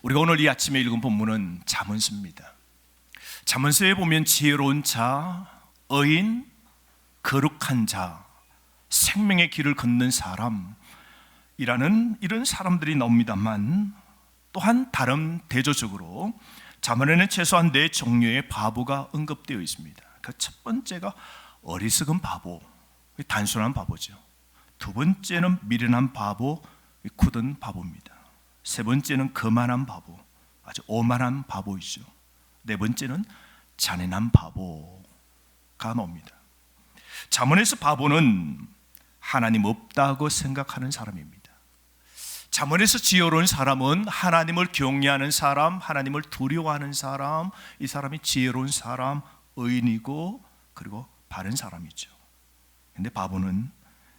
우리가 오늘 이 아침에 읽은 본문은 잠언서입니다. 잠언서에 보면 지혜로운 자, 의인, 거룩한 자, 생명의 길을 걷는 사람이라는 이런 사람들이 나옵니다만, 또한 다른 대조적으로 잠언에는 최소한 4종류의 바보가 언급되어 있습니다. 그 첫 번째가 어리석은 바보, 단순한 바보죠. 두 번째는 미련한 바보, 굳은 바보입니다. 세 번째는 거만한 바보, 아주 오만한 바보이죠. 네 번째는 잔인한 바보가 나옵니다. 잠언에서 바보는 하나님 없다고 생각하는 사람입니다. 잠언에서 지혜로운 사람은 하나님을 경외하는 사람, 하나님을 두려워하는 사람, 이 사람이 지혜로운 사람, 의인이고 그리고 바른 사람이죠. 그런데 바보는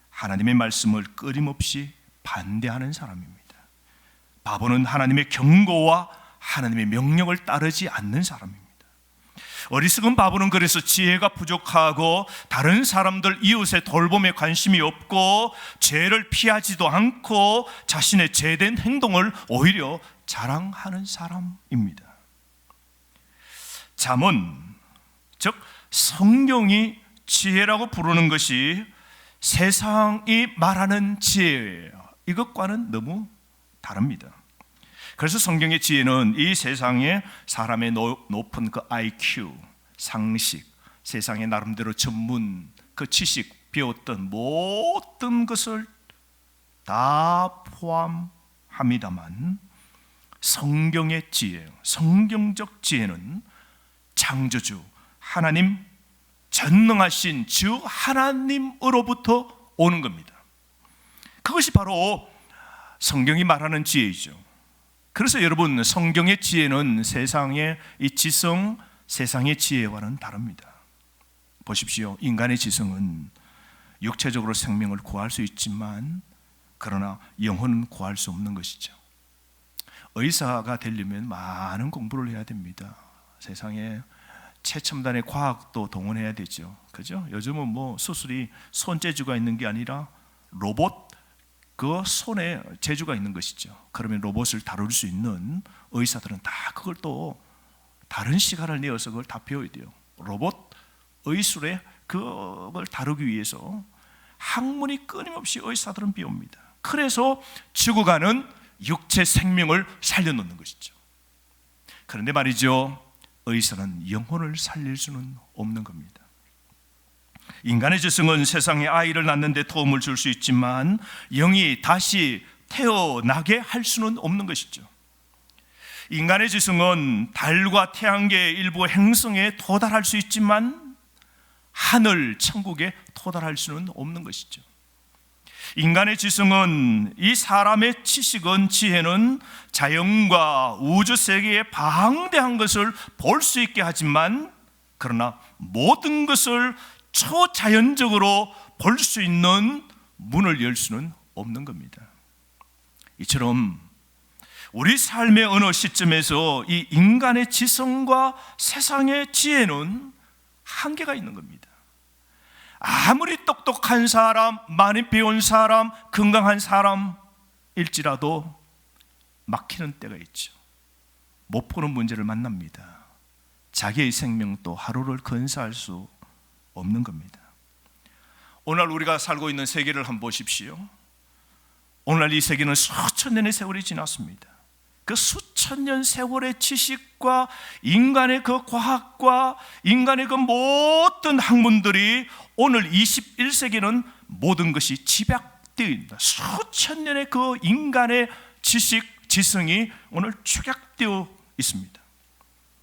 하나님의 말씀을 끊임없이 반대하는 사람입니다. 바보는 하나님의 경고와 하나님의 명령을 따르지 않는 사람입니다. 어리석은 바보는 그래서 지혜가 부족하고 다른 사람들 이웃의 돌봄에 관심이 없고 죄를 피하지도 않고 자신의 죄된 행동을 오히려 자랑하는 사람입니다. 잠언, 즉 성경이 지혜라고 부르는 것이 세상이 말하는 지혜예요. 이것과는 너무 다릅니다. 그래서 성경의 지혜는 이 세상에 사람의 높은 그 IQ, 상식, 세상의 나름대로 전문, 그 지식, 배웠던 모든 것을 다 포함합니다만, 성경의 지혜, 성경적 지혜는 창조주 하나님, 전능하신 주 하나님으로부터 오는 겁니다. 그것이 바로 성경이 말하는 지혜이죠. 그래서 여러분, 성경의 지혜는 세상의 이 지성, 세상의 지혜와는 다릅니다. 보십시오. 인간의 지성은 육체적으로 생명을 구할 수 있지만 그러나 영혼은 구할 수 없는 것이죠. 의사가 되려면 많은 공부를 해야 됩니다. 세상에 최첨단의 과학도 동원해야 되죠. 그죠? 요즘은 뭐 수술이 손재주가 있는 게 아니라 로봇, 그 손에 재주가 있는 것이죠. 그러면 로봇을 다룰 수 있는 의사들은 다 그걸 또 다른 시간을 내어서 그걸 다 배워야 돼요. 로봇 의술에 그걸 다루기 위해서 학문이 끊임없이 의사들은 배웁니다. 그래서 죽어가는 육체 생명을 살려놓는 것이죠. 그런데 말이죠, 의사는 영혼을 살릴 수는 없는 겁니다. 인간의 지성은 세상에 아이를 낳는 데 도움을 줄 수 있지만 영이 다시 태어나게 할 수는 없는 것이죠. 인간의 지성은 달과 태양계의 일부 행성에 도달할 수 있지만 하늘, 천국에 도달할 수는 없는 것이죠. 인간의 지성은, 이 사람의 지식은, 지혜는 자연과 우주 세계의 방대한 것을 볼 수 있게 하지만 그러나 모든 것을 초자연적으로 볼 수 있는 문을 열 수는 없는 겁니다. 이처럼 우리 삶의 어느 시점에서 이 인간의 지성과 세상의 지혜는 한계가 있는 겁니다. 아무리 똑똑한 사람, 많이 배운 사람, 건강한 사람일지라도 막히는 때가 있죠. 못 푸는 문제를 만납니다. 자기의 생명도 하루를 건사할 수 없는 겁니다. 오늘 우리가 살고 있는 세계를 한번 보십시오. 오늘날 이 세계는 수천 년의 세월이 지났습니다. 그 수천 년 세월의 지식과 인간의 그 과학과 인간의 그 모든 학문들이 오늘 21세기는 모든 것이 집약되어 있습니다. 수천 년의 그 인간의 지식, 지성이 오늘 축약되어 있습니다.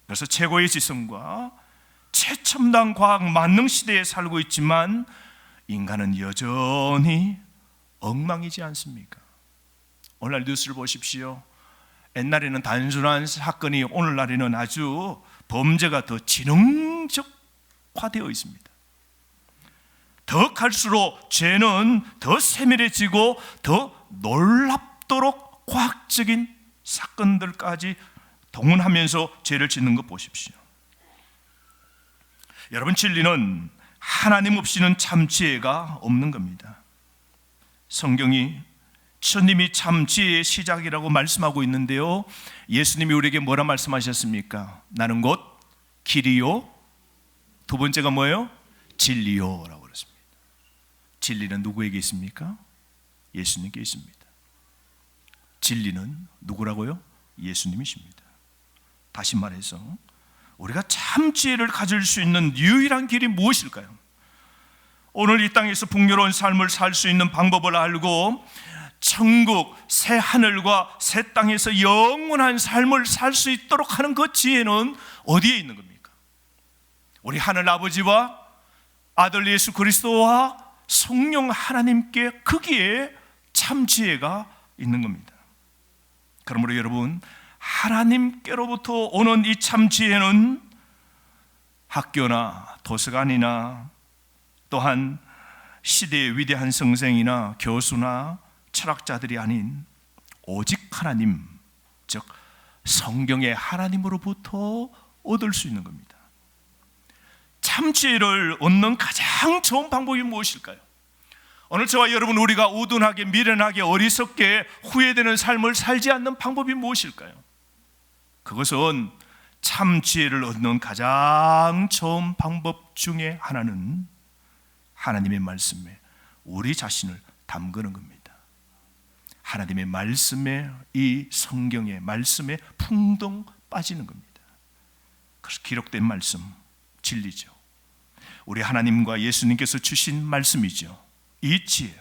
그래서 최고의 지성과 최첨단 과학 만능 시대에 살고 있지만 인간은 여전히 엉망이지 않습니까? 오늘날 뉴스를 보십시오. 옛날에는 단순한 사건이 오늘날에는 아주 범죄가 더 지능적화되어 있습니다. 더 갈수록 죄는 더 세밀해지고 더 놀랍도록 과학적인 사건들까지 동원하면서 죄를 짓는 것 보십시오. 여러분, 진리는 하나님 없이는 참 지혜가 없는 겁니다. 성경이 부처님이 참 지혜의 시작이라고 말씀하고 있는데요, 예수님이 우리에게 뭐라 말씀하셨습니까? 나는 곧 길이요, 두 번째가 뭐예요? 진리요 라고 그랬습니다. 진리는 누구에게 있습니까? 예수님께 있습니다. 진리는 누구라고요? 예수님이십니다. 다시 말해서 우리가 참 지혜를 가질 수 있는 유일한 길이 무엇일까요? 오늘 이 땅에서 풍요로운 삶을 살 수 있는 방법을 알고 천국 새 하늘과 새 땅에서 영원한 삶을 살 수 있도록 하는 그 지혜는 어디에 있는 겁니까? 우리 하늘 아버지와 아들 예수 그리스도와 성령 하나님께, 거기에 참 지혜가 있는 겁니다. 그러므로 여러분, 하나님께로부터 오는 이 참 지혜는 학교나 도서관이나 또한 시대의 위대한 성생이나 교수나 철학자들이 아닌 오직 하나님, 즉 성경의 하나님으로부터 얻을 수 있는 겁니다. 참 지혜를 얻는 가장 좋은 방법이 무엇일까요? 오늘 저와 여러분, 우리가 우둔하게, 미련하게, 어리석게 후회되는 삶을 살지 않는 방법이 무엇일까요? 그것은 참 지혜를 얻는 가장 좋은 방법 중에 하나는 하나님의 말씀에 우리 자신을 담그는 겁니다. 하나님의 말씀에, 이 성경의 말씀에 풍덩 빠지는 겁니다. 그래서 기록된 말씀, 진리죠. 우리 하나님과 예수님께서 주신 말씀이죠. 이 지혜,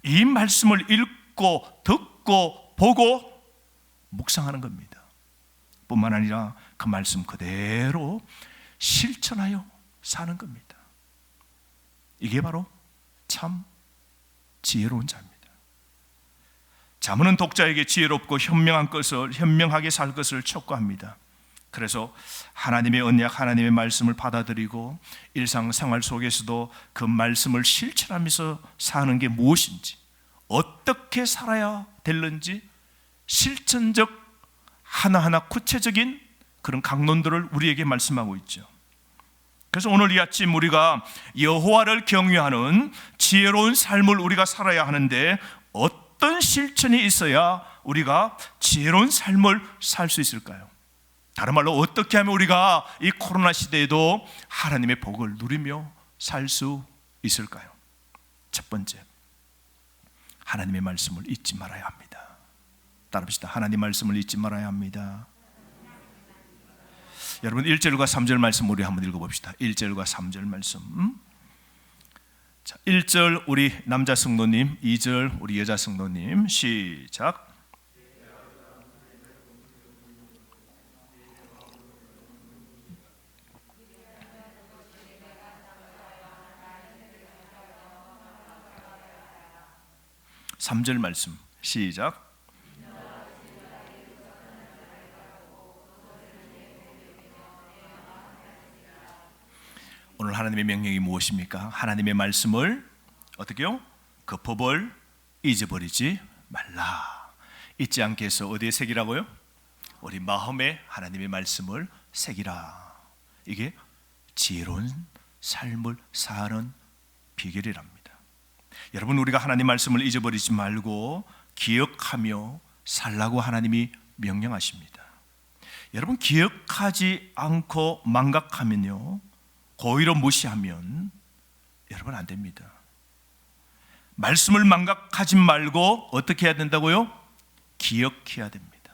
이 말씀을 읽고 듣고 보고 묵상하는 겁니다. 뿐만 아니라 그 말씀 그대로 실천하여 사는 겁니다. 이게 바로 참 지혜로운 자입니다. 자문은 독자에게 지혜롭고 현명하게 살 것을 촉구합니다. 그래서 하나님의 언약, 하나님의 말씀을 받아들이고 일상생활 속에서도 그 말씀을 실천하면서 사는 게 무엇인지, 어떻게 살아야 되는지 실천적 하나하나 구체적인 그런 강론들을 우리에게 말씀하고 있죠. 그래서 오늘 이 아침 우리가 여호와를 경외하는 지혜로운 삶을 우리가 살아야 하는데, 어떤 실천이 있어야 우리가 지혜로운 삶을 살 수 있을까요? 다른 말로 어떻게 하면 우리가 이 코로나 시대에도 하나님의 복을 누리며 살 수 있을까요? 첫 번째, 하나님의 말씀을 잊지 말아야 합니다. 따라합시다. 하나님 말씀을 잊지 말아야 합니다. 여러분, 1절과 3절 말씀 우리 한번 읽어봅시다. 1절과 3절 말씀. 자, 1절 우리 남자 성도님, 2절 우리 여자 성도님. 시작. 3절 말씀 시작. 오늘 하나님의 명령이 무엇입니까? 하나님의 말씀을 어떻게요? 그 법을 잊어버리지 말라. 잊지 않게 해서 어디에 새기라고요? 우리 마음에 하나님의 말씀을 새기라. 이게 지혜로운 삶을 사는 비결이랍니다. 여러분, 우리가 하나님 말씀을 잊어버리지 말고 기억하며 살라고 하나님이 명령하십니다. 여러분, 기억하지 않고 망각하면요, 고의로 무시하면 여러분 안 됩니다. 말씀을 망각하지 말고 어떻게 해야 된다고요? 기억해야 됩니다.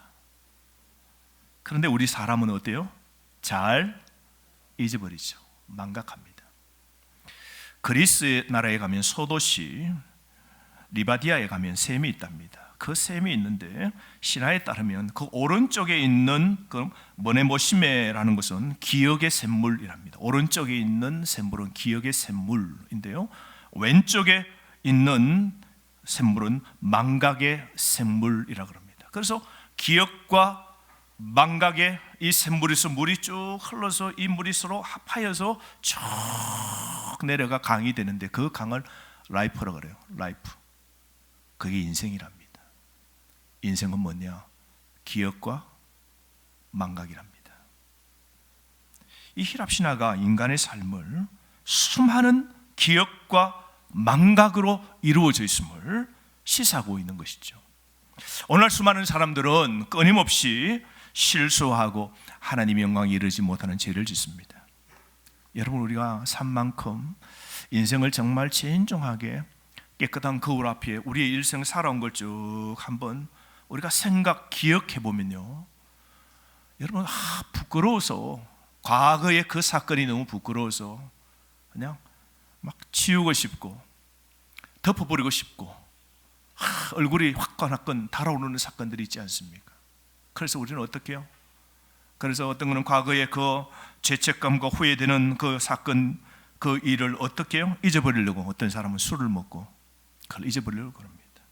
그런데 우리 사람은 어때요? 잘 잊어버리죠. 망각합니다. 그리스 나라에 가면 소도시 리바디아에 가면 샘이 있답니다. 그 샘이 있는데 신화에 따르면 그 오른쪽에 있는 그 모네모시메라는 것은 기억의 샘물이랍니다. 오른쪽에 있는 샘물은 기억의 샘물인데요, 왼쪽에 있는 샘물은 망각의 샘물이라고 합니다. 그래서 기억과 망각의 이 샘물에서 물이 쭉 흘러서 이 물이 서로 합하여서 쭉 내려가 강이 되는데, 그 강을 라이프라고 그래요. 라이프. 그게 인생이랍니다. 인생은 뭐냐? 기억과 망각이랍니다. 이 히랍 신화가 인간의 삶을 수많은 기억과 망각으로 이루어져 있음을 시사하고 있는 것이죠. 오늘 수많은 사람들은 끊임없이 실수하고 하나님의 영광에 이르지 못하는 죄를 짓습니다. 여러분, 우리가 산 만큼 인생을 정말 진정하게 깨끗한 거울 앞에 우리의 일생 살아온 걸 쭉 한번 우리가 기억해 보면요, 여러분, 부끄러워서, 과거의 그 사건이 너무 부끄러워서 그냥 막 치우고 싶고 덮어버리고 싶고 얼굴이 화끈화끈 달아오르는 사건들이 있지 않습니까? 그래서 우리는 어떻게 해요? 그래서 어떤 거는 과거의 그 죄책감과 후회되는 그 사건, 그 일을 어떻게 해요? 잊어버리려고, 어떤 사람은 술을 먹고 그걸 잊어버리려고 그럽니다.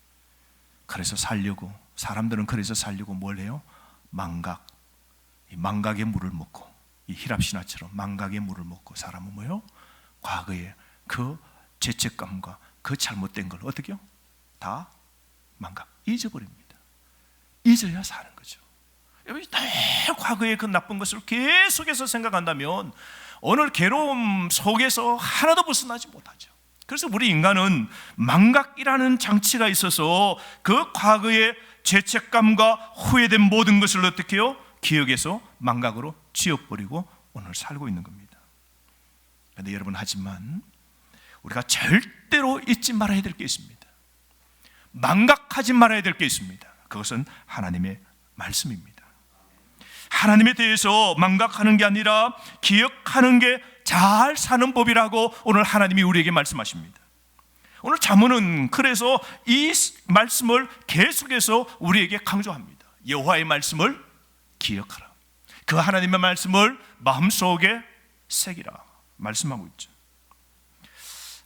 그래서 살려고, 사람들은 그래서 살려고 뭘 해요? 이 망각의 물을 먹고, 이 히랍신화처럼 망각의 물을 먹고, 사람은 뭐요? 과거의 그 죄책감과 그 잘못된 걸 어떻게 해요? 다 잊어버립니다. 잊어야 사는 거죠. 늘 과거의 그 나쁜 것을 계속해서 생각한다면 오늘 괴로움 속에서 하나도 벗어나지 못하죠. 그래서 우리 인간은 망각이라는 장치가 있어서 그 과거의 죄책감과 후회된 모든 것을 어떻게 해요? 기억에서 망각으로 지워버리고 오늘 살고 있는 겁니다. 그런데 여러분, 하지만 우리가 절대로 잊지 말아야 될 게 있습니다. 망각하지 말아야 될 게 있습니다. 그것은 하나님의 말씀입니다. 하나님에 대해서 망각하는 게 아니라 기억하는 게 잘 사는 법이라고 오늘 하나님이 우리에게 말씀하십니다. 오늘 잠언은 그래서 이 말씀을 계속해서 우리에게 강조합니다. 여호와의 말씀을 기억하라. 그 하나님의 말씀을 마음속에 새기라 말씀하고 있죠.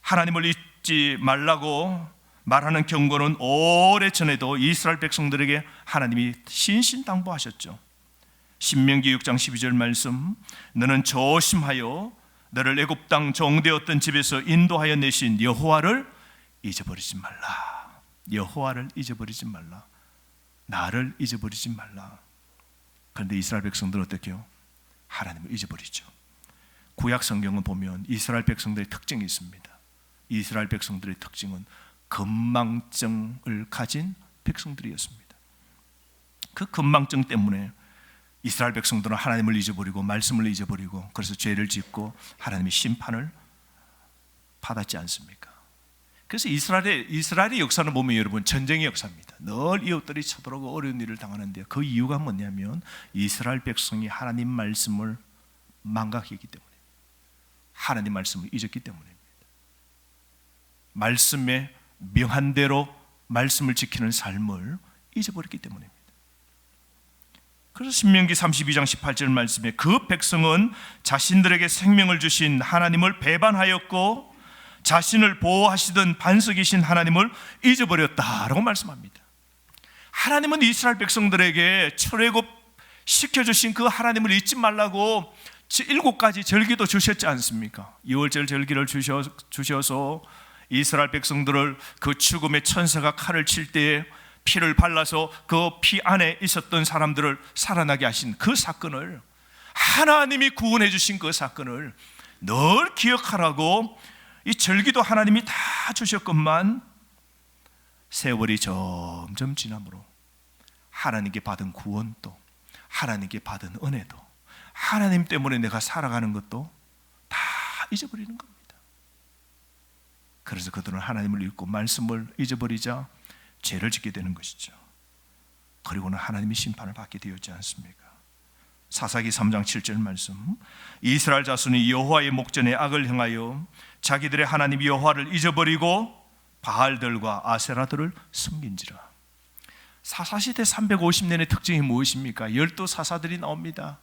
하나님을 잊지 말라고 말하는 경고는 오래전에도 이스라엘 백성들에게 하나님이 신신당부하셨죠. 신명기 6장 12절 말씀, 너는 조심하여 너를 애굽 땅 종되었던 집에서 인도하여 내신 여호와를 잊어버리지 말라. 여호와를 잊어버리지 말라. 나를 잊어버리지 말라. 그런데 이스라엘 백성들은 어떻게 해요? 하나님을 잊어버리죠. 구약 성경을 보면 이스라엘 백성들의 특징이 있습니다. 이스라엘 백성들의 특징은 건망증을 가진 백성들이었습니다. 그 건망증 때문에 이스라엘 백성들은 하나님을 잊어버리고 말씀을 잊어버리고 그래서 죄를 짓고 하나님의 심판을 받았지 않습니까? 그래서 이스라엘의 역사는 보면 여러분 전쟁의 역사입니다. 늘 이웃들이 쳐들어오고 어려운 일을 당하는데요. 그 이유가 뭐냐면 이스라엘 백성이 하나님 말씀을 망각했기 때문입니다. 하나님 말씀을 잊었기 때문입니다. 말씀에 명한 대로 말씀을 지키는 삶을 잊어버렸기 때문입니다. 그래서 신명기 32장 18절 말씀에 그 백성은 자신들에게 생명을 주신 하나님을 배반하였고 자신을 보호하시던 반석이신 하나님을 잊어버렸다라고 말씀합니다. 하나님은 이스라엘 백성들에게 출애굽 시켜주신 그 하나님을 잊지 말라고 7가지 절기도 주셨지 않습니까? 6월절 절기를 주셔서 이스라엘 백성들을 그 죽음의 천사가 칼을 칠 때에 피를 발라서 그 피 안에 있었던 사람들을 살아나게 하신 그 사건을, 하나님이 구원해 주신 그 사건을 늘 기억하라고 이 절기도 하나님이 다 주셨건만 세월이 점점 지남으로 하나님께 받은 구원도, 하나님께 받은 은혜도, 하나님 때문에 내가 살아가는 것도 다 잊어버리는 겁니다. 그래서 그들은 하나님을 잊고 말씀을 잊어버리자 죄를 짓게 되는 것이죠. 그리고는 하나님의 심판을 받게 되었지 않습니까? 사사기 3장 7절 말씀, 이스라엘 자손이 여호와의 목전에 악을 행하여 자기들의 하나님 여호와를 잊어버리고 바알들과 아세라들을 섬긴지라. 사사시대 350년의 특징이 무엇입니까? 12사사들이 나옵니다.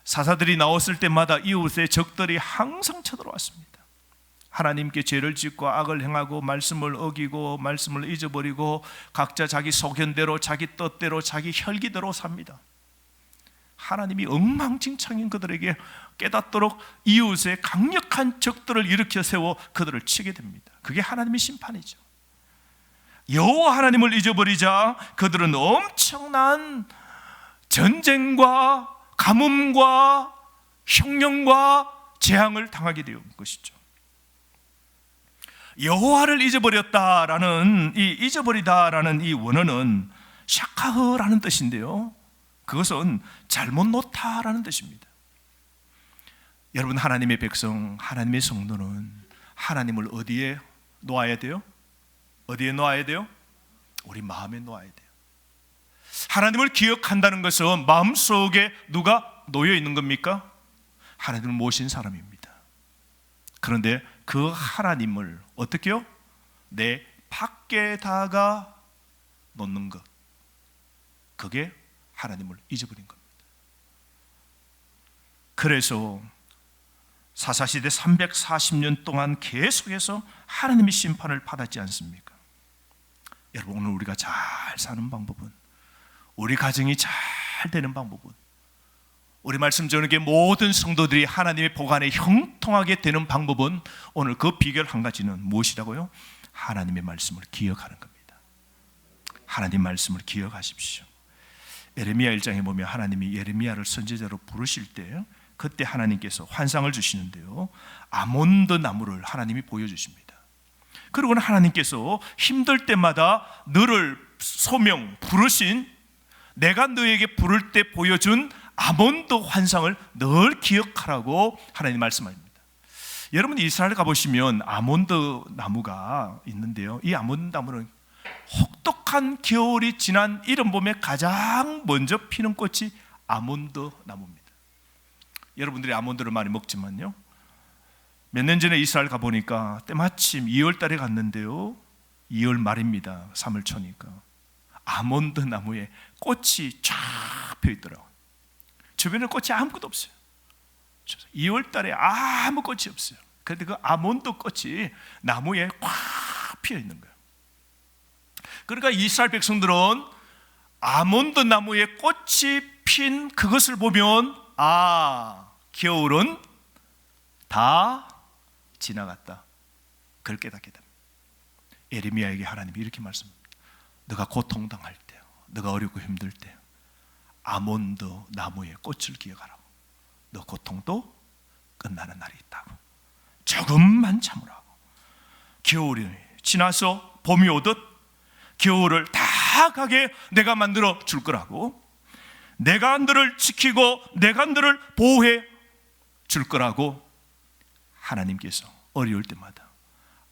사사들이 나왔을 때마다 이웃의 적들이 항상 쳐들어왔습니다. 하나님께 죄를 짓고 악을 행하고 말씀을 어기고 말씀을 잊어버리고 각자 자기 소견대로 자기 뜻대로 자기 혈기대로 삽니다. 하나님이 엉망진창인 그들에게 깨닫도록 이웃의 강력한 적들을 일으켜 세워 그들을 치게 됩니다. 그게 하나님의 심판이죠. 여호와 하나님을 잊어버리자 그들은 엄청난 전쟁과 가뭄과 흉년과 재앙을 당하게 되는 것이죠. 여호와를 잊어버렸다라는 이 잊어버리다라는 이 원어는 샤카흐라는 뜻인데요, 그것은 잘못 놓다라는 뜻입니다. 여러분, 하나님의 백성, 하나님의 성도는 하나님을 어디에 놓아야 돼요? 어디에 놓아야 돼요? 우리 마음에 놓아야 돼요. 하나님을 기억한다는 것은 마음속에 누가 놓여 있는 겁니까? 하나님을 모신 사람입니다. 그런데 그 하나님을 어떻게요? 내 밖에다가 놓는 것, 그게 하나님을 잊어버린 겁니다. 그래서 사사시대 340년 동안 계속해서 하나님의 심판을 받았지 않습니까? 여러분, 오늘 우리가 잘 사는 방법은, 우리 가정이 잘 되는 방법은, 우리 말씀 전에 모든 성도들이 하나님의 복 안에 형통하게 되는 방법은, 오늘 그 비결 한 가지는 무엇이라고요? 하나님의 말씀을 기억하는 겁니다. 하나님 말씀을 기억하십시오. 예레미야 1장에 보면 하나님이 예레미야를 선지자로 부르실 때 그때 하나님께서 환상을 주시는데요, 아몬드 나무를 하나님이 보여주십니다. 그리고는 하나님께서 힘들 때마다 너를 소명 부르신, 내가 너에게 부를 때 보여준 아몬드 환상을 늘 기억하라고 하나님 말씀합니다. 여러분, 이스라엘 가보시면 아몬드 나무가 있는데요, 이 아몬드 나무는 혹독한 겨울이 지난 이른 봄에 가장 먼저 피는 꽃이 아몬드 나무입니다. 여러분들이 아몬드를 많이 먹지만요, 몇 년 전에 이스라엘 가보니까 때마침 2월 달에 갔는데요, 2월 말입니다. 3월 초니까 아몬드 나무에 꽃이 쫙 펴있더라고요. 주변에 꽃이 아무것도 없어요. 2월 달에 아무 꽃이 없어요. 그런데 그 아몬드 꽃이 나무에 꽉 피어있는 거예요. 그러니까 이스라엘 백성들은 아몬드 나무에 꽃이 핀 그것을 보면, 아, 겨울은 다 지나갔다, 그걸 깨닫게 됩니다. 예레미야에게 하나님이 이렇게 말씀합니다. 너가 고통당할 때, 너가 어렵고 힘들 때 아몬드 나무의 꽃을 기억하라고. 너 고통도 끝나는 날이 있다고. 조금만 참으라고. 겨울이 지나서 봄이 오듯 겨울을 다 가게 내가 만들어 줄 거라고. 내가 너를 지키고 내가 너를 보호해 줄 거라고 하나님께서 어려울 때마다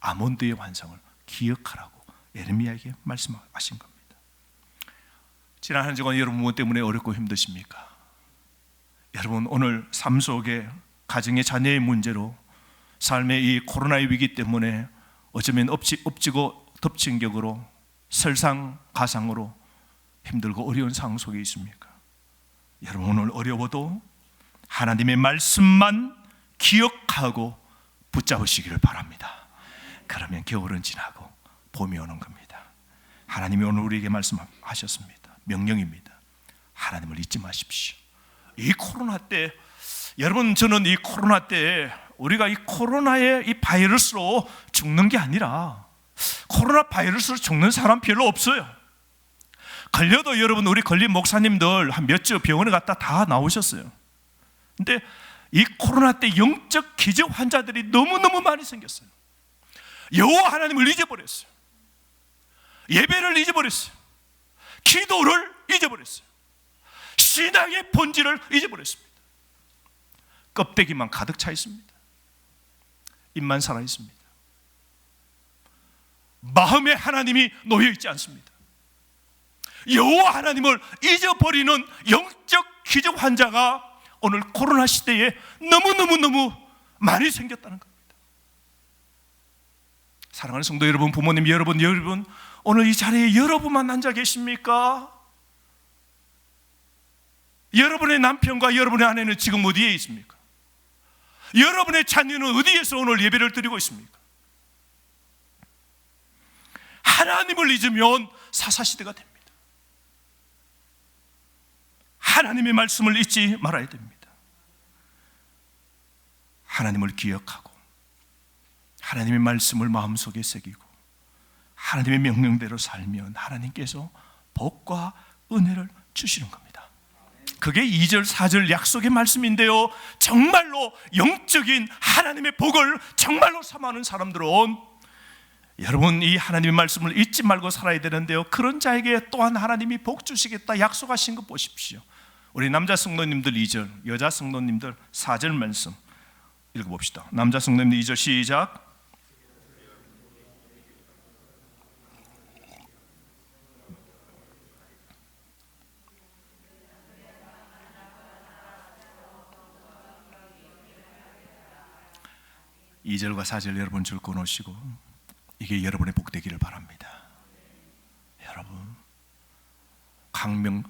아몬드의 환상을 기억하라고 예레미야에게 말씀하신 겁니다. 지난 한 주간 여러분 무엇 때문에 어렵고 힘드십니까? 여러분, 오늘 삶 속에 가정의 자녀의 문제로, 삶의 이 코로나의 위기 때문에 어쩌면 엎지고 덮친 격으로 설상가상으로 힘들고 어려운 상황 속에 있습니까? 여러분, 오늘 어려워도 하나님의 말씀만 기억하고 붙잡으시기를 바랍니다. 그러면 겨울은 지나고 봄이 오는 겁니다. 하나님이 오늘 우리에게 말씀하셨습니다. 명령입니다. 하나님을 잊지 마십시오. 이 코로나 때, 여러분, 저는 이 코로나 때 우리가 이 코로나의 이 바이러스로 죽는 게 아니라, 코로나 바이러스로 죽는 사람 별로 없어요. 걸려도 여러분, 우리 걸린 목사님들 한 몇 주 병원에 갔다 다 나오셨어요. 근데 이 코로나 때 영적 기적 환자들이 너무너무 많이 생겼어요. 여호와 하나님을 잊어버렸어요. 예배를 잊어버렸어요. 기도를 잊어버렸어요. 신앙의 본질을 잊어버렸습니다. 껍데기만 가득 차 있습니다. 입만 살아 있습니다. 마음에 하나님이 놓여 있지 않습니다. 여호와 하나님을 잊어버리는 영적 기적 환자가 오늘 코로나 시대에 너무 많이 생겼다는 겁니다. 사랑하는 성도 여러분, 부모님 여러분, 오늘 이 자리에 여러분만 앉아 계십니까? 여러분의 남편과 여러분의 아내는 지금 어디에 있습니까? 여러분의 자녀는 어디에서 오늘 예배를 드리고 있습니까? 하나님을 잊으면 사사시대가 됩니다. 하나님의 말씀을 잊지 말아야 됩니다. 하나님을 기억하고 하나님의 말씀을 마음속에 새기고 하나님의 명령대로 살면 하나님께서 복과 은혜를 주시는 겁니다. 그게 2절 4절 약속의 말씀인데요, 정말로 영적인 하나님의 복을 정말로 삼아하는 사람들은 여러분, 이 하나님의 말씀을 잊지 말고 살아야 되는데요, 그런 자에게 또한 하나님이 복 주시겠다 약속하신 거 보십시오. 우리 남자 성도님들 2절, 여자 성도님들 4절 말씀 읽어봅시다. 남자 성도님들 2절 시작. 이 절과 4절 여러분 줄 꺼놓으시고 이게 여러분의 복 되기를 바랍니다. 여러분, 강명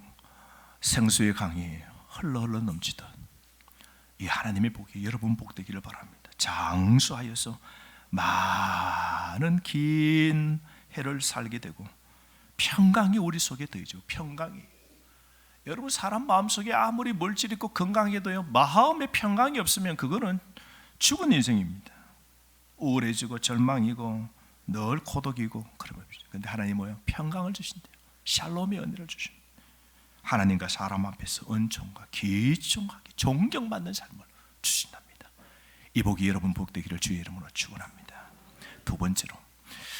생수의 강이 흘러 넘치듯 이 하나님의 복이 여러분 복 되기를 바랍니다. 장수하여서 많은 긴 해를 살게 되고 평강이 우리 속에 더해지고, 평강이, 여러분 사람 마음속에 아무리 물질 있고 건강해도요, 마음의 평강이 없으면 그거는 죽은 인생입니다. 우울해지고 절망이고 늘 고독이고 그러면, 근데 하나님 뭐예요? 평강을 주신대요. 샬롬의 은혜를 주십니다. 하나님과 사람 앞에서 은총과 기중하게 존경받는 삶을 주신답니다. 이 복이 여러분 복 되기를 주의 이름으로 축원합니다. 두 번째로,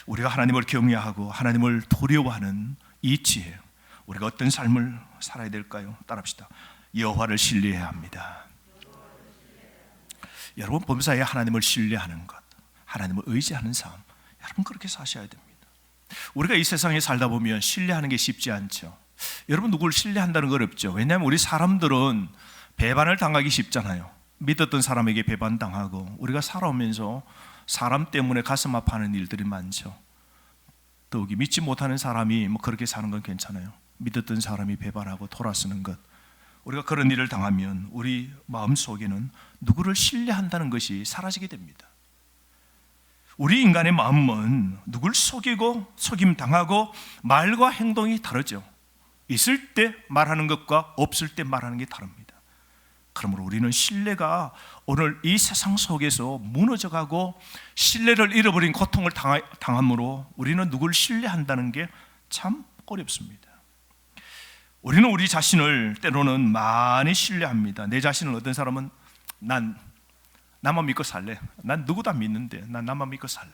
우리가 하나님을 경외하고 하나님을 두려워하는 이 지혜, 우리가 어떤 삶을 살아야 될까요? 따라합시다. 여호와를 신뢰해야 합니다. 여러분, 범사에 하나님을 신뢰하는 것, 하나님을 의지하는 삶, 여러분 그렇게 사셔야 됩니다. 우리가 이 세상에 살다 보면 신뢰하는 게 쉽지 않죠. 여러분, 누구를 신뢰한다는 건 어렵죠. 왜냐하면 우리 사람들은 배반을 당하기 쉽잖아요. 믿었던 사람에게 배반당하고, 우리가 살아오면서 사람 때문에 가슴 아파하는 일들이 많죠. 더욱이 믿지 못하는 사람이 뭐 그렇게 사는 건 괜찮아요. 믿었던 사람이 배반하고 돌아서는 것, 우리가 그런 일을 당하면 우리 마음속에는 누구를 신뢰한다는 것이 사라지게 됩니다. 우리 인간의 마음은 누굴 속이고 속임당하고 말과 행동이 다르죠. 있을 때 말하는 것과 없을 때 말하는 게 다릅니다. 그러므로 우리는 신뢰가 오늘 이 세상 속에서 무너져가고 신뢰를 잃어버린 고통을 당함으로 우리는 누굴 신뢰한다는 게 참 어렵습니다. 우리는 우리 자신을 때로는 많이 신뢰합니다. 내 자신을 어떤 사람은 나만 믿고 살래. 난 누구 다 믿는데 난 나만 믿고 살래.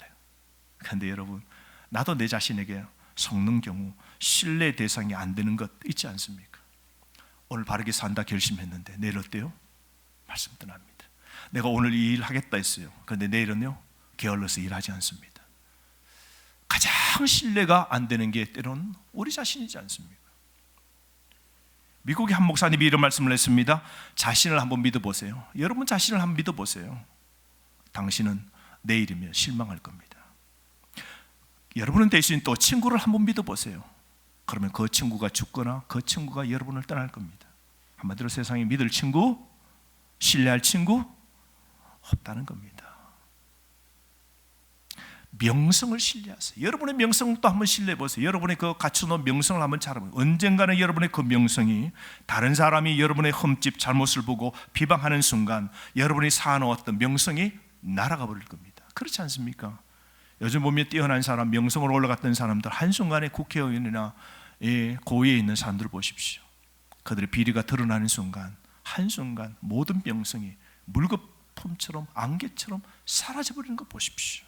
그런데 여러분, 나도 내 자신에게 속는 경우 신뢰 대상이 안 되는 것 있지 않습니까? 오늘 바르게 산다 결심했는데 내일 어때요? 말씀 떠납니다. 내가 오늘 이 일 하겠다 했어요. 그런데 내일은요, 게을러서 일하지 않습니다. 가장 신뢰가 안 되는 게 때로는 우리 자신이지 않습니까? 미국의 한 목사님이 이런 말씀을 했습니다. 자신을 한번 믿어보세요. 여러분 자신을 한번 믿어보세요. 당신은 내일이면 실망할 겁니다. 여러분은 대신 또 친구를 한번 믿어보세요. 그러면 그 친구가 죽거나 그 친구가 여러분을 떠날 겁니다. 한마디로 세상에 믿을 친구, 신뢰할 친구 없다는 겁니다. 명성을 신뢰하세요. 여러분의 명성도 한번 신뢰해 보세요. 여러분의 그 갖춰놓은 명성을 한번 찾아보세요. 언젠가는 여러분의 그 명성이 다른 사람이 여러분의 흠집 잘못을 보고 비방하는 순간 여러분이 쌓아놓았던 명성이 날아가 버릴 겁니다. 그렇지 않습니까? 요즘 보면 뛰어난 사람, 명성으로 올라갔던 사람들, 한순간에 국회의원이나 고위에 있는 사람들을 보십시오. 그들의 비리가 드러나는 순간, 한순간 모든 명성이 물거품처럼 안개처럼 사라져버리는 거 보십시오.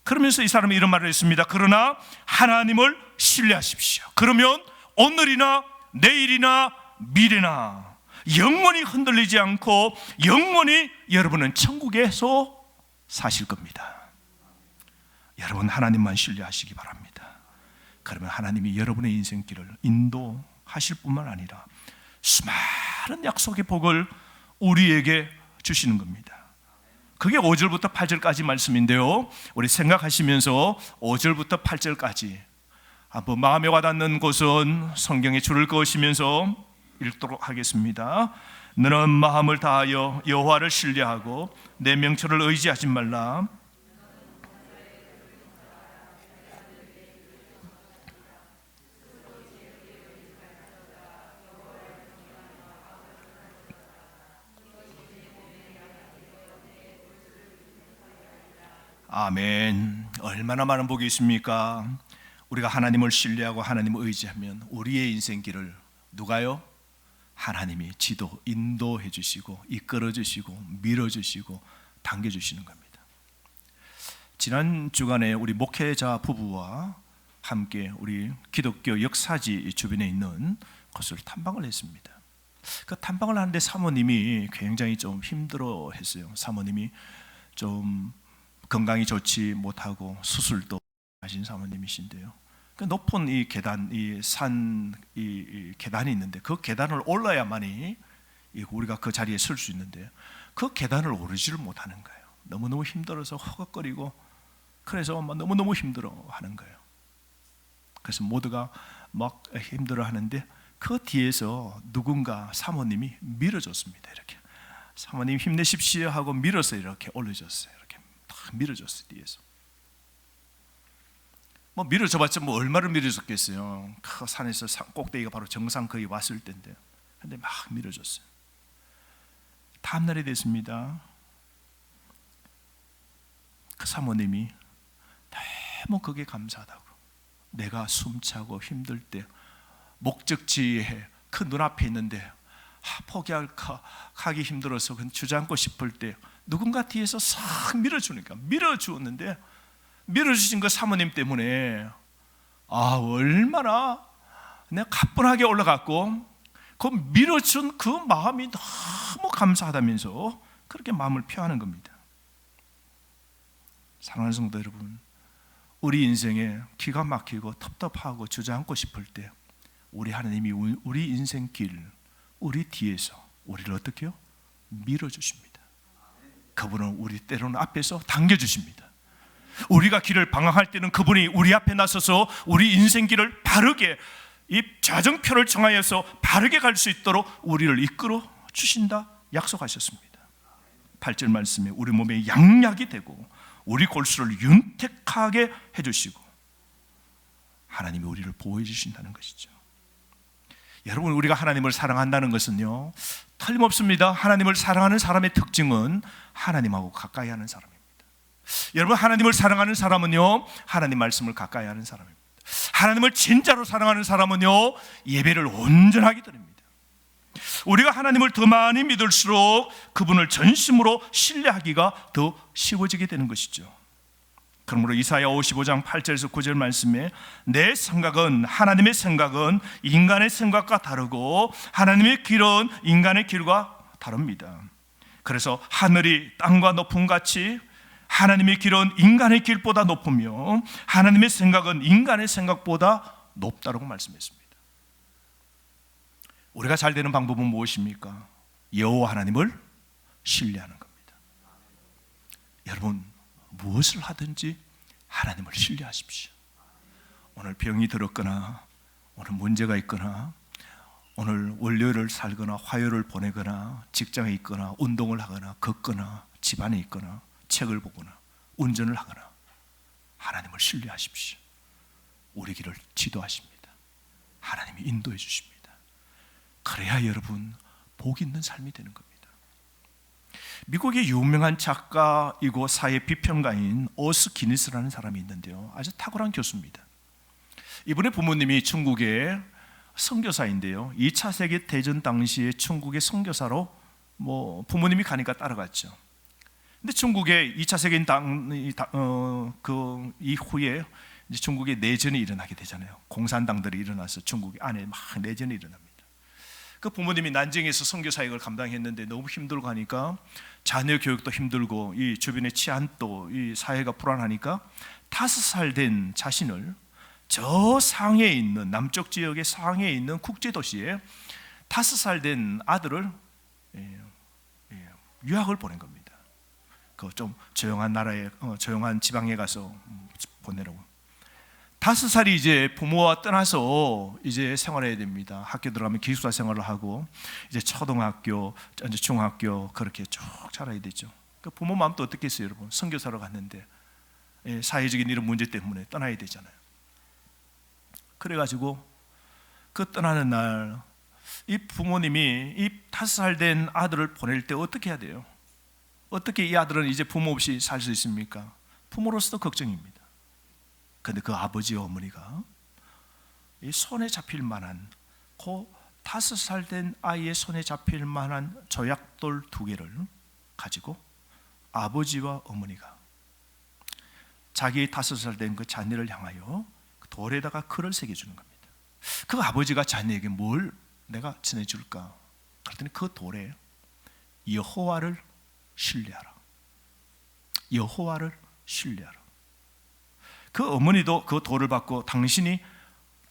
그러면서 이 사람이 이런 말을 했습니다. 그러나 하나님을 신뢰하십시오. 그러면 오늘이나 내일이나 미래나 영원히 흔들리지 않고 영원히 여러분은 천국에서 사실 겁니다. 여러분 하나님만 신뢰하시기 바랍니다. 그러면 하나님이 여러분의 인생길을 인도하실 뿐만 아니라 수많은 약속의 복을 우리에게 주시는 겁니다. 그게 5절부터 8절까지 말씀인데요, 우리 생각하시면서 5절부터 8절까지 한번 마음에 와닿는 곳은 성경에 줄을 그으시면서 읽도록 하겠습니다. 너는 마음을 다하여 여호와를 신뢰하고 내 명철을 의지하지 말라. 아멘. 얼마나 많은 복이 있습니까? 우리가 하나님을 신뢰하고 하나님을 의지하면 우리의 인생길을 누가요? 하나님이 인도해 주시고 이끌어 주시고 밀어 주시고 당겨 주시는 겁니다. 지난 주간에 우리 목회자 부부와 함께 우리 기독교 역사지 주변에 있는 곳을 탐방을 했습니다. 그 탐방을 하는데 사모님이 굉장히 좀 힘들어했어요. 사모님이 좀 건강이 좋지 못하고 수술도 하신 사모님이신데요. 그 높은 이 계단, 이 계단이 있는데 그 계단을 올라야만이 우리가 그 자리에 설 수 있는데 그 계단을 오르지를 못하는 거예요. 너무너무 힘들어서 허걱거리고 그래서 너무너무 힘들어하는 거예요. 그래서 모두가 막 힘들어하는데 그 뒤에서 누군가 사모님이 밀어줬습니다. 이렇게 사모님 힘내십시오 하고 밀어서 이렇게 올려줬어요. 이렇게 딱 밀어줬어요. 뒤에서 뭐 밀어줘봤자 뭐 얼마를 밀어줬겠어요. 그 산에서 꼭대기가 바로 정상 거의 왔을 때인데, 근데 막 밀어줬어요. 다음날이 됐습니다. 그 사모님이 너무 그게 감사하다고, 내가 숨차고 힘들 때 목적지에 그 눈앞에 있는데 포기할까 하기 힘들어서 주저앉고 싶을 때 누군가 뒤에서 싹 밀어주니까, 밀어주었는데 밀어주신 그 사모님 때문에 얼마나 내가 가뿐하게 올라갔고 그 밀어준 그 마음이 너무 감사하다면서 그렇게 마음을 표하는 겁니다. 사랑하는 성도 여러분, 우리 인생에 기가 막히고 텁텁하고 주저앉고 싶을 때 우리 하나님이 우리 인생 길, 우리 뒤에서 우리를 어떻게 해요? 밀어주십니다. 그분은 우리 때로는 앞에서 당겨주십니다. 우리가 길을 방황할 때는 그분이 우리 앞에 나서서 우리 인생 길을 바르게, 이 좌정표를 정하여서 바르게 갈 수 있도록 우리를 이끌어 주신다 약속하셨습니다. 8절 말씀에 우리 몸에 양약이 되고 우리 골수를 윤택하게 해주시고 하나님이 우리를 보호해 주신다는 것이죠. 여러분, 우리가 하나님을 사랑한다는 것은요, 틀림없습니다. 하나님을 사랑하는 사람의 특징은 하나님하고 가까이 하는 사람입니다. 여러분, 하나님을 사랑하는 사람은요, 하나님 말씀을 가까이 하는 사람입니다. 하나님을 진짜로 사랑하는 사람은요, 예배를 온전하게 드립니다. 우리가 하나님을 더 많이 믿을수록 그분을 전심으로 신뢰하기가 더 쉬워지게 되는 것이죠. 그러므로 이사야 55장 8절에서 9절 말씀에 내 생각은, 하나님의 생각은 인간의 생각과 다르고 하나님의 길은 인간의 길과 다릅니다. 그래서 하늘이 땅과 높음 같이 하나님의 길은 인간의 길보다 높으며 하나님의 생각은 인간의 생각보다 높다고 말씀했습니다. 우리가 잘 되는 방법은 무엇입니까? 여호와 하나님을 신뢰하는 겁니다. 여러분, 무엇을 하든지 하나님을 신뢰하십시오. 오늘 병이 들었거나 오늘 문제가 있거나 오늘 월요일을 살거나 화요일을 보내거나 직장에 있거나 운동을 하거나 걷거나 집안에 있거나 책을 보거나 운전을 하거나 하나님을 신뢰하십시오. 우리 길을 지도하십니다. 하나님이 인도해 주십니다. 그래야 여러분 복 있는 삶이 되는 겁니다. 미국의 유명한 작가이고 사회 비평가인 오스 기니스라는 사람이 있는데요, 아주 탁월한 교수입니다. 이분의 부모님이 중국의 선교사인데요, 2차 세계 대전 당시에 중국의 선교사로 부모님이 가니까 따라갔죠. 근데 중국의 2차 세계 그 이후에 이제 중국에 내전이 일어나게 되잖아요. 공산당들이 일어나서 중국 안에 막 내전이 일어납니다. 그 부모님이 난징에서 선교 사역을 감당했는데 너무 힘들고 하니까 자녀 교육도 힘들고 이 주변의 치안도, 이 사회가 불안하니까 5살 된 자신을 저 상해에 있는, 남쪽 지역의 상해에 있는 국제도시에 5살 된 아들을 유학을 보낸 겁니다. 그 좀 조용한 나라에, 조용한 지방에 가서 보내라고. 5살이 이제 부모와 떠나서 이제 생활해야 됩니다. 학교 들어가면 기숙사 생활을 하고 이제 초등학교, 이제 중학교 그렇게 쭉 자라야 되죠. 그 부모 마음도 어떻겠어요, 여러분? 선교사로 갔는데 사회적인 이런 문제 때문에 떠나야 되잖아요. 그래가지고 그 떠나는 날 이 부모님이 이 5살 된 아들을 보낼 때 어떻게 해야 돼요? 어떻게 이 아들은 이제 부모 없이 살 수 있습니까? 부모로서도 걱정입니다. 그런데 그 아버지와 어머니가 이 손에 잡힐 만한, 그 5살 된 아이의 손에 잡힐 만한 조약돌 2개를 가지고 아버지와 어머니가 자기 5살 된 그 자녀를 향하여 돌에다가 글을 새겨주는 겁니다. 그 아버지가 자녀에게 뭘 내가 전해줄까? 그랬더니 그 돌에 여호와를 신뢰하라, 여호와를 신뢰하라. 그 어머니도 그 돌을 받고 당신이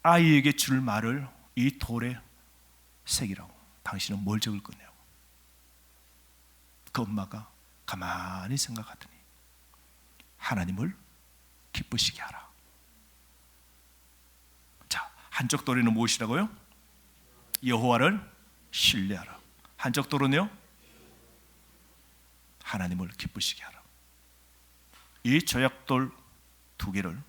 아이에게 줄 말을 이 돌에 새기라고. 당신은 뭘 적을 거냐고. 그 엄마가 가만히 생각하더니 하나님을 기쁘시게 하라. 자, 한쪽 돌에는 무엇이라고요? 여호와를 신뢰하라. 한쪽 돌은요? 하나님을 기쁘시게 하라. 이 조약돌 2개를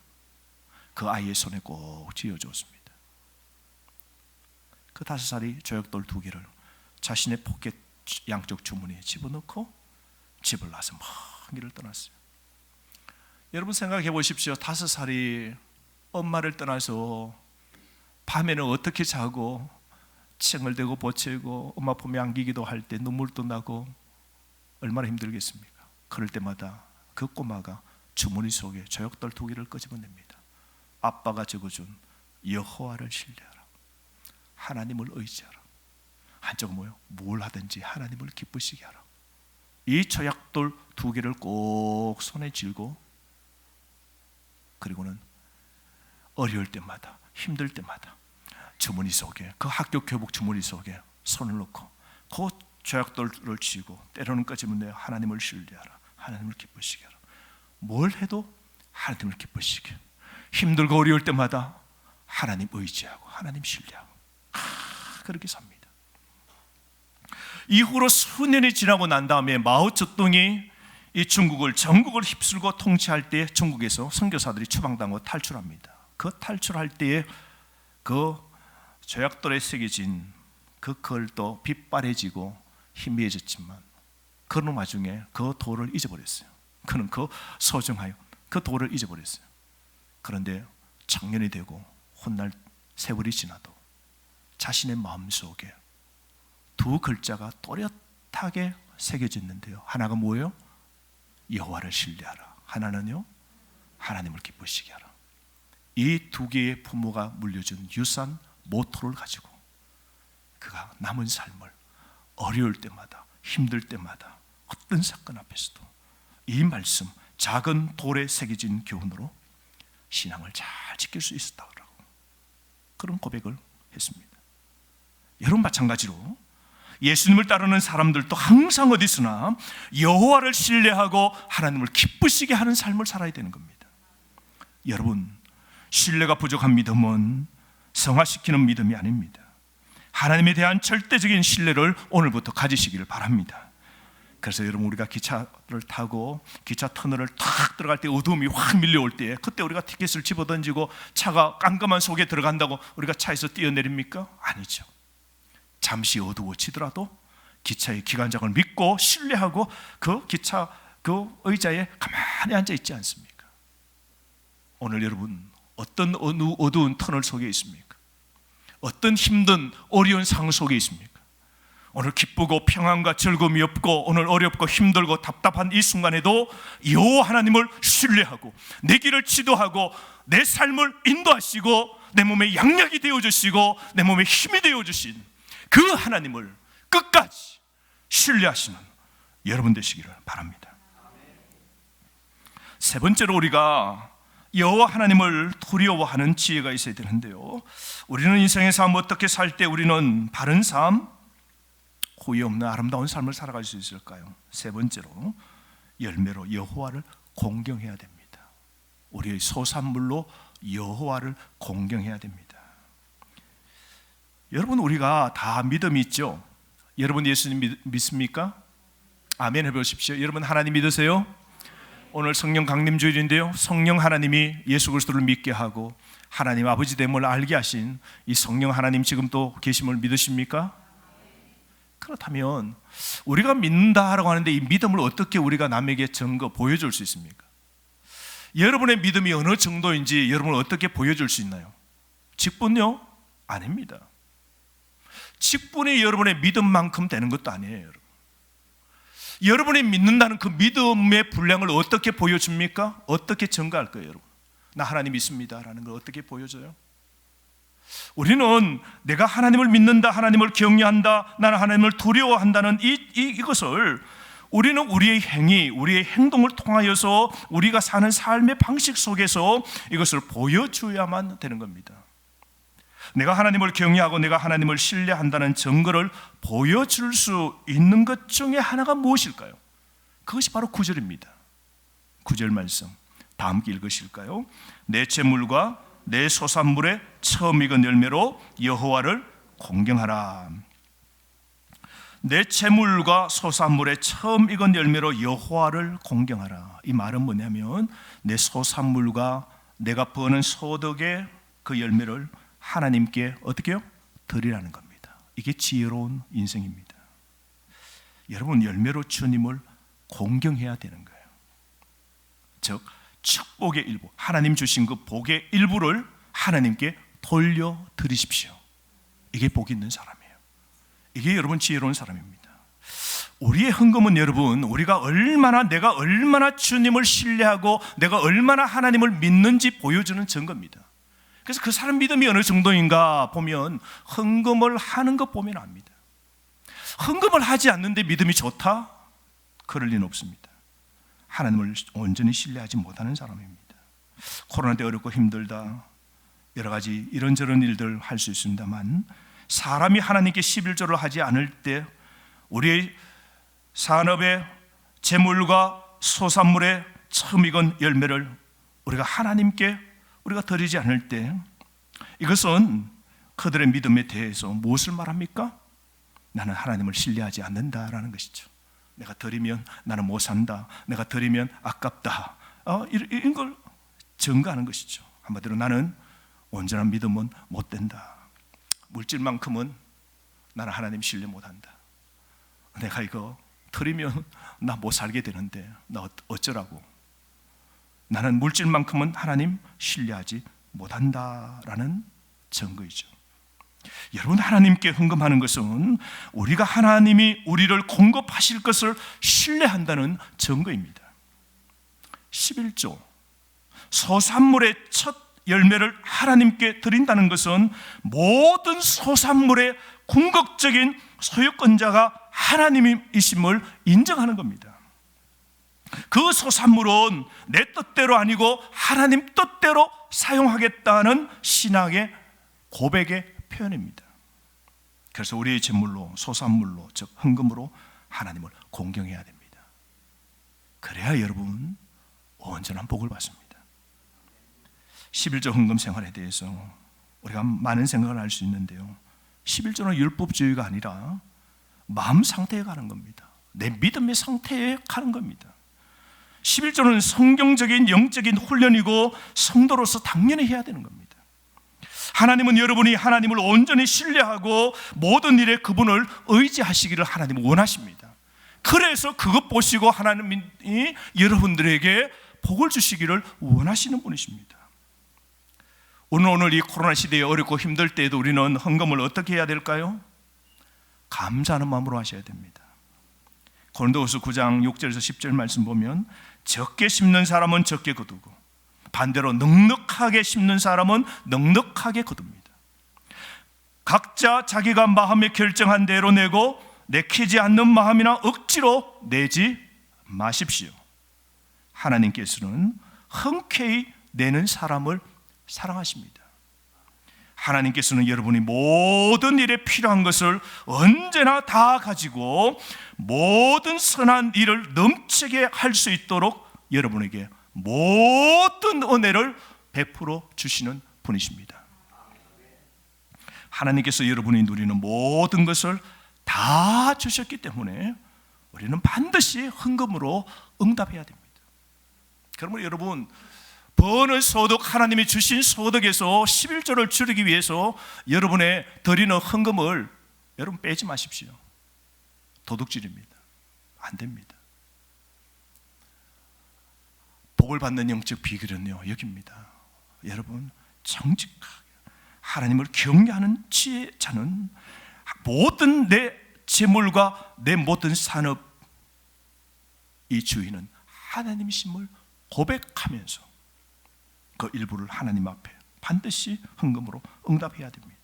그 아이의 손에 꼭 쥐어주었습니다. 그 5살이 조약돌 2개를 자신의 포켓 양쪽 주머니에 집어넣고 집을 나서 먼 길을 떠났어요. 여러분 생각해 보십시오. 5살이 엄마를 떠나서 밤에는 어떻게 자고 층을 대고 버티고 엄마 품에 안기기도 할 때 눈물도 나고 얼마나 힘들겠습니까? 그럴 때마다 그 꼬마가 주머니 속에 조약돌 2개를 끄집어냅니다. 아빠가 적어준 여호와를 신뢰하라, 하나님을 의지하라. 한쪽은 뭐요? 뭘 하든지 하나님을 기쁘시게 하라. 이 조약돌 2개를 꼭 손에 쥐고, 그리고는 어려울 때마다 힘들 때마다 주머니 속에, 그 학교 교복 주머니 속에 손을 넣고 그 조약돌을 쥐고 때로는 끄집어내어 하나님을 신뢰하라, 하나님을 기쁘시게 하라. 뭘 해도 하나님을 기쁘시게, 힘들고 어려울 때마다 하나님 의지하고 하나님 신뢰하고 그렇게 삽니다. 이후로 수년이 지나고 난 다음에 마오쩌둥이 이 중국을, 전국을 휩쓸고 통치할 때 중국에서 선교사들이 추방당하고 탈출합니다. 그 탈출할 때에 그 조약돌에 새겨진 그 글도 빛바래지고 희미해졌지만 그런 와중에 그 돌을 잊어버렸어요. 그는 그 소중하여 그 돌을 잊어버렸어요. 그런데 청년이 되고 훗날 세월이 지나도 자신의 마음속에 2 글자가 또렷하게 새겨졌는데요. 하나가 뭐예요? 여호와를 신뢰하라. 하나는요, 하나님을 기쁘시게 하라. 이 2개의 부모가 물려준 유산 모토를 가지고 그가 남은 삶을 어려울 때마다 힘들 때마다 어떤 사건 앞에서도 이 말씀, 작은 돌에 새겨진 교훈으로 신앙을 잘 지킬 수 있었다고 그런 고백을 했습니다. 여러분 마찬가지로 예수님을 따르는 사람들도 항상 어디서나 여호와를 신뢰하고 하나님을 기쁘시게 하는 삶을 살아야 되는 겁니다. 여러분, 신뢰가 부족한 믿음은 성화시키는 믿음이 아닙니다. 하나님에 대한 절대적인 신뢰를 오늘부터 가지시기를 바랍니다. 그래서 여러분, 우리가 기차를 타고 기차 터널을 탁 들어갈 때 어두움이 확 밀려올 때, 그때 우리가 티켓을 집어던지고 차가 깜깜한 속에 들어간다고 우리가 차에서 뛰어내립니까? 아니죠. 잠시 어두워지더라도 기차의 기관장을 믿고 신뢰하고 그 기차 그 의자에 가만히 앉아 있지 않습니까? 오늘 여러분 어떤 어두운 터널 속에 있습니까? 어떤 힘든 어려운 상황 속에 있습니까? 오늘 기쁘고 평안과 즐거움이 없고 오늘 어렵고 힘들고 답답한 이 순간에도 여호와 하나님을 신뢰하고 내 길을 지도하고 내 삶을 인도하시고 내 몸에 양약이 되어주시고 내 몸에 힘이 되어주신 그 하나님을 끝까지 신뢰하시는 여러분 되시기를 바랍니다. 세 번째로 우리가 여호와 하나님을 두려워하는 지혜가 있어야 되는데요, 우리는 인생의 삶 어떻게 살 때 우리는 바른 삶, 후회 없는 아름다운 삶을 살아갈 수 있을까요? 세 번째로 열매로 여호와를 공경해야 됩니다. 우리의 소산물로 여호와를 공경해야 됩니다. 여러분, 우리가 다 믿음이 있죠? 여러분 예수님 믿습니까? 아멘 해보십시오. 여러분 하나님 믿으세요? 오늘 성령 강림주일인데요, 성령 하나님이 예수 그리스도를 믿게 하고 하나님 아버지 됨을 알게 하신 이 성령 하나님 지금 또 계심을 믿으십니까? 그렇다면 우리가 믿는다라고 하는데 이 믿음을 어떻게 우리가 남에게 증거 보여줄 수 있습니까? 여러분의 믿음이 어느 정도인지 여러분은 어떻게 보여줄 수 있나요? 직분요? 아닙니다. 직분이 여러분의 믿음만큼 되는 것도 아니에요. 여러분. 여러분이 믿는다는 그 믿음의 분량을 어떻게 보여줍니까? 어떻게 증가할 거예요, 여러분? 나 하나님 믿습니다 라는 걸 어떻게 보여줘요? 우리는 내가 하나님을 믿는다, 하나님을 경외한다, 나는 하나님을 두려워한다는 이것을 우리는 우리의 행위, 우리의 행동을 통하여서 우리가 사는 삶의 방식 속에서 이것을 보여줘야만 되는 겁니다. 내가 하나님을 경외하고 내가 하나님을 신뢰한다는 증거를 보여줄 수 있는 것 중에 하나가 무엇일까요? 그것이 바로 9절입니다. 9절 말씀 다 함께 읽으실까요? 내 재물과 내 소산물의 처음 익은 열매로 여호와를 공경하라. 내 재물과 소산물의 처음 익은 열매로 여호와를 공경하라. 이 말은 뭐냐면 내 소산물과 내가 버는 소득의 그 열매를 하나님께 어떻게 해요? 드리라는 겁니다. 이게 지혜로운 인생입니다. 여러분, 열매로 주님을 공경해야 되는 거예요. 즉 축복의 일부, 하나님 주신 그 복의 일부를 하나님께 돌려드리십시오. 이게 복 있는 사람이에요. 이게 여러분 지혜로운 사람입니다. 우리의 헌금은 여러분, 내가 얼마나 주님을 신뢰하고 내가 얼마나 하나님을 믿는지 보여주는 증거입니다. 그래서 그 사람 믿음이 어느 정도인가 보면 헌금을 하는 것 보면 압니다. 헌금을 하지 않는데 믿음이 좋다? 그럴 리는 없습니다. 하나님을 온전히 신뢰하지 못하는 사람입니다. 코로나 때 어렵고 힘들다, 여러 가지 이런저런 일들 할 수 있습니다만, 사람이 하나님께 11조를 하지 않을 때 우리의 산업의 재물과 소산물의 처음 익은 열매를 우리가 하나님께 우리가 드리지 않을 때, 이것은 그들의 믿음에 대해서 무엇을 말합니까? 나는 하나님을 신뢰하지 않는다라는 것이죠. 내가 드리면 나는 못 산다, 내가 드리면 아깝다, 이런 걸 증거하는 것이죠. 한마디로 나는 온전한 믿음은 못 된다. 물질만큼은 나는 하나님 신뢰 못한다. 내가 이거 드리면 나 못 살게 되는데 나 어쩌라고. 나는 물질만큼은 하나님 신뢰하지 못한다라는 증거이죠. 여러분, 하나님께 헌금하는 것은 우리가 하나님이 우리를 공급하실 것을 신뢰한다는 증거입니다. 11조 소산물의 첫 열매를 하나님께 드린다는 것은 모든 소산물의 궁극적인 소유권자가 하나님이심을 인정하는 겁니다. 그 소산물은 내 뜻대로 아니고 하나님 뜻대로 사용하겠다는 신앙의 고백의 표현입니다. 그래서 우리의 재물로, 소산물로, 즉 헌금으로 하나님을 공경해야 됩니다. 그래야 여러분 온전한 복을 받습니다. 11조 헌금 생활에 대해서 우리가 많은 생각을 할 수 있는데요, 11조는 율법주의가 아니라 마음 상태에 가는 겁니다. 내 믿음의 상태에 가는 겁니다. 11조는 성경적인 영적인 훈련이고 성도로서 당연히 해야 되는 겁니다. 하나님은 여러분이 하나님을 온전히 신뢰하고 모든 일에 그분을 의지하시기를 하나님은 원하십니다. 그래서 그것 보시고 하나님이 여러분들에게 복을 주시기를 원하시는 분이십니다. 오늘 이 코로나 시대에 어렵고 힘들 때에도 우리는 헌금을 어떻게 해야 될까요? 감사하는 마음으로 하셔야 됩니다. 고린도후서 9장 6절에서 10절 말씀 보면 적게 심는 사람은 적게 거두고 반대로 넉넉하게 심는 사람은 넉넉하게 거둡니다. 각자 자기가 마음에 결정한 대로 내고 내키지 않는 마음이나 억지로 내지 마십시오. 하나님께서는 흔쾌히 내는 사람을 사랑하십니다. 하나님께서는 여러분이 모든 일에 필요한 것을 언제나 다 가지고 모든 선한 일을 넘치게 할 수 있도록 여러분에게 모든 은혜를 베풀어 주시는 분이십니다. 하나님께서 여러분이 누리는 모든 것을 다 주셨기 때문에 우리는 반드시 헌금으로 응답해야 됩니다. 그러면 여러분, 버는 소득, 하나님이 주신 소득에서 11조를 줄이기 위해서 여러분의 드리는 헌금을 여러분 빼지 마십시오. 도둑질입니다. 안 됩니다. 복을 받는 영적 비결은요, 여기입니다. 여러분, 정직하게 하나님을 경외하는 지혜자는 모든 내 재물과 내 모든 산업, 이 주인은 하나님이심을 고백하면서 그 일부를 하나님 앞에 반드시 헌금으로 응답해야 됩니다.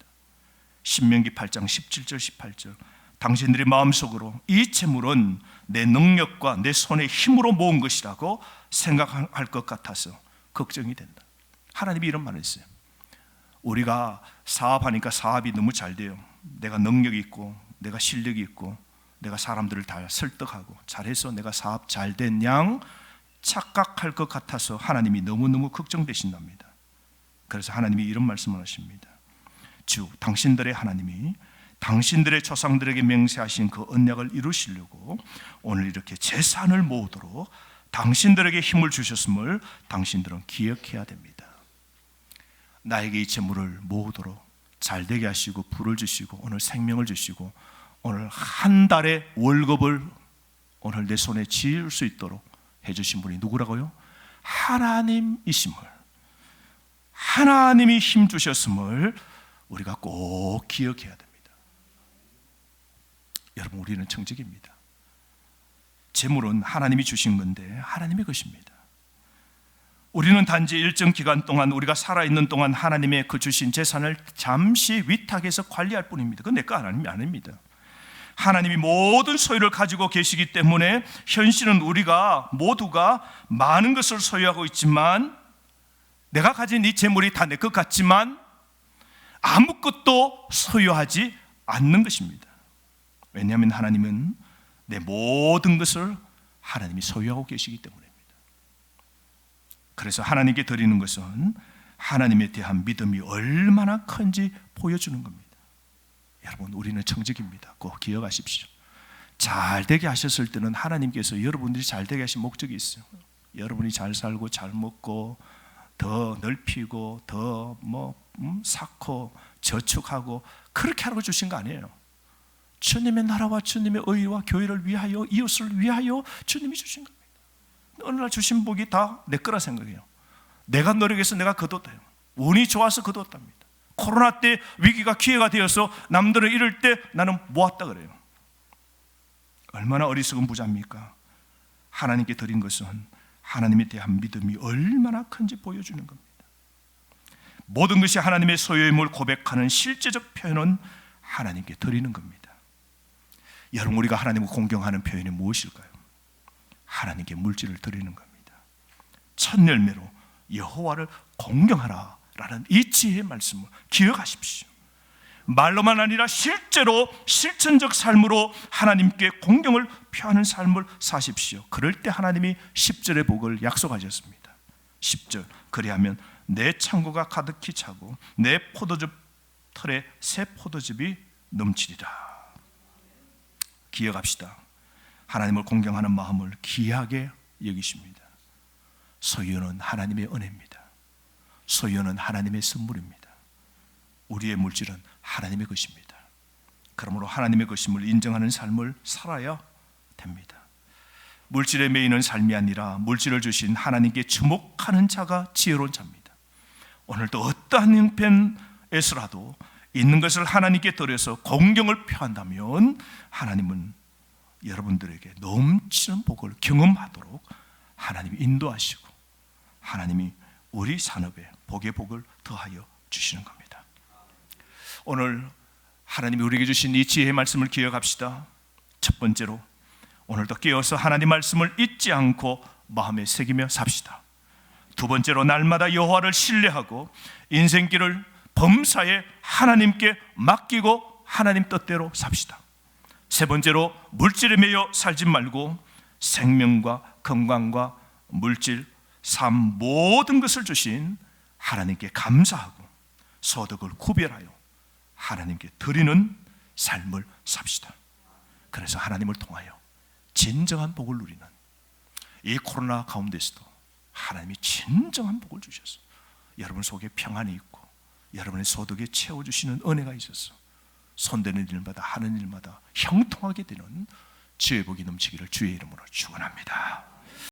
신명기 8장 17절 18절 당신들이 마음속으로 이 재물은 내 능력과 내 손의 힘으로 모은 것이라고 생각할 것 같아서 걱정이 된다. 하나님이 이런 말을 했어요. 우리가 사업하니까 사업이 너무 잘 돼요. 내가 능력이 있고 내가 실력이 있고 내가 사람들을 다 설득하고 잘해서 내가 사업 잘 된 양 착각할 것 같아서 하나님이 너무너무 걱정되신답니다. 그래서 하나님이 이런 말씀을 하십니다. 주 당신들의 하나님이 당신들의 조상들에게 맹세하신 그 언약을 이루시려고 오늘 이렇게 재산을 모으도록 당신들에게 힘을 주셨음을 당신들은 기억해야 됩니다. 나에게 이 재물을 모으도록 잘되게 하시고 부를 주시고 오늘 생명을 주시고 오늘 한 달의 월급을 오늘 내 손에 쥐을 수 있도록 해주신 분이 누구라고요? 하나님이심을, 하나님이 힘 주셨음을 우리가 꼭 기억해야 됩니다. 여러분, 우리는 청직입니다. 재물은 하나님이 주신 건데 하나님의 것입니다. 우리는 단지 일정 기간 동안 우리가 살아있는 동안 하나님의 그 주신 재산을 잠시 위탁해서 관리할 뿐입니다. 그건 내 거 아닙니다. 하나님이 모든 소유를 가지고 계시기 때문에 현실은 우리가 모두가 많은 것을 소유하고 있지만 내가 가진 이 재물이 다 내 것 같지만 아무것도 소유하지 않는 것입니다. 왜냐하면 하나님은 내 모든 것을 하나님이 소유하고 계시기 때문입니다. 그래서 하나님께 드리는 것은 하나님에 대한 믿음이 얼마나 큰지 보여주는 겁니다. 여러분, 우리는 청직입니다. 꼭 기억하십시오. 잘 되게 하셨을 때는 하나님께서 여러분들이 잘 되게 하신 목적이 있어요. 여러분이 잘 살고 잘 먹고 더 넓히고 더 쌓고 저축하고 그렇게 하라고 주신 거 아니에요. 주님의 나라와 주님의 의와 교회를 위하여 이웃을 위하여 주님이 주신 겁니다. 어느 날 주신 복이 다 내 거라 생각해요. 내가 노력해서 내가 거뒀대요. 운이 좋아서 거뒀답니다. 코로나 때 위기가 기회가 되어서 남들은 이럴 때 나는 모았다 그래요. 얼마나 어리석은 부자입니까? 하나님께 드린 것은 하나님에 대한 믿음이 얼마나 큰지 보여주는 겁니다. 모든 것이 하나님의 소유임을 고백하는 실제적 표현은 하나님께 드리는 겁니다. 여러분, 우리가 하나님을 공경하는 표현이 무엇일까요? 하나님께 물질을 드리는 겁니다. 첫 열매로 여호와를 공경하라 라는 이 지혜의 말씀을 기억하십시오. 말로만 아니라 실제로 실천적 삶으로 하나님께 공경을 표하는 삶을 사십시오. 그럴 때 하나님이 10절의 복을 약속하셨습니다. 10절, 그리하면 내 창고가 가득히 차고 내 포도즙 털에 새 포도즙이 넘치리라. 기억합시다. 하나님을 공경하는 마음을 귀하게 여기십니다. 소유는 하나님의 은혜입니다. 소유는 하나님의 선물입니다. 우리의 물질은 하나님의 것입니다. 그러므로 하나님의 것임을 인정하는 삶을 살아야 됩니다. 물질에 매이는 삶이 아니라 물질을 주신 하나님께 주목하는 자가 지혜로운 자입니다. 오늘도 어떠한 형편에서라도 있는 것을 하나님께 드려서 공경을 표한다면 하나님은 여러분들에게 넘치는 복을 경험하도록 하나님이 인도하시고 하나님이 우리 산업에 복의 복을 더하여 주시는 겁니다. 오늘 하나님이 우리에게 주신 이 지혜의 말씀을 기억합시다. 첫 번째로 오늘도 깨어서 하나님 말씀을 잊지 않고 마음에 새기며 삽시다. 두 번째로 날마다 여호와를 신뢰하고 인생길을 범사에 하나님께 맡기고 하나님 뜻대로 삽시다. 세 번째로 물질에 매여 살지 말고 생명과 건강과 물질, 삶 모든 것을 주신 하나님께 감사하고 소득을 구별하여 하나님께 드리는 삶을 삽시다. 그래서 하나님을 통하여 진정한 복을 누리는 이 코로나 가운데서도 하나님이 진정한 복을 주셔서 여러분 속에 평안이 있고 여러분의 소득에 채워주시는 은혜가 있어서 손대는 일마다 하는 일마다 형통하게 되는 주의 복이 넘치기를 주의 이름으로 축원합니다.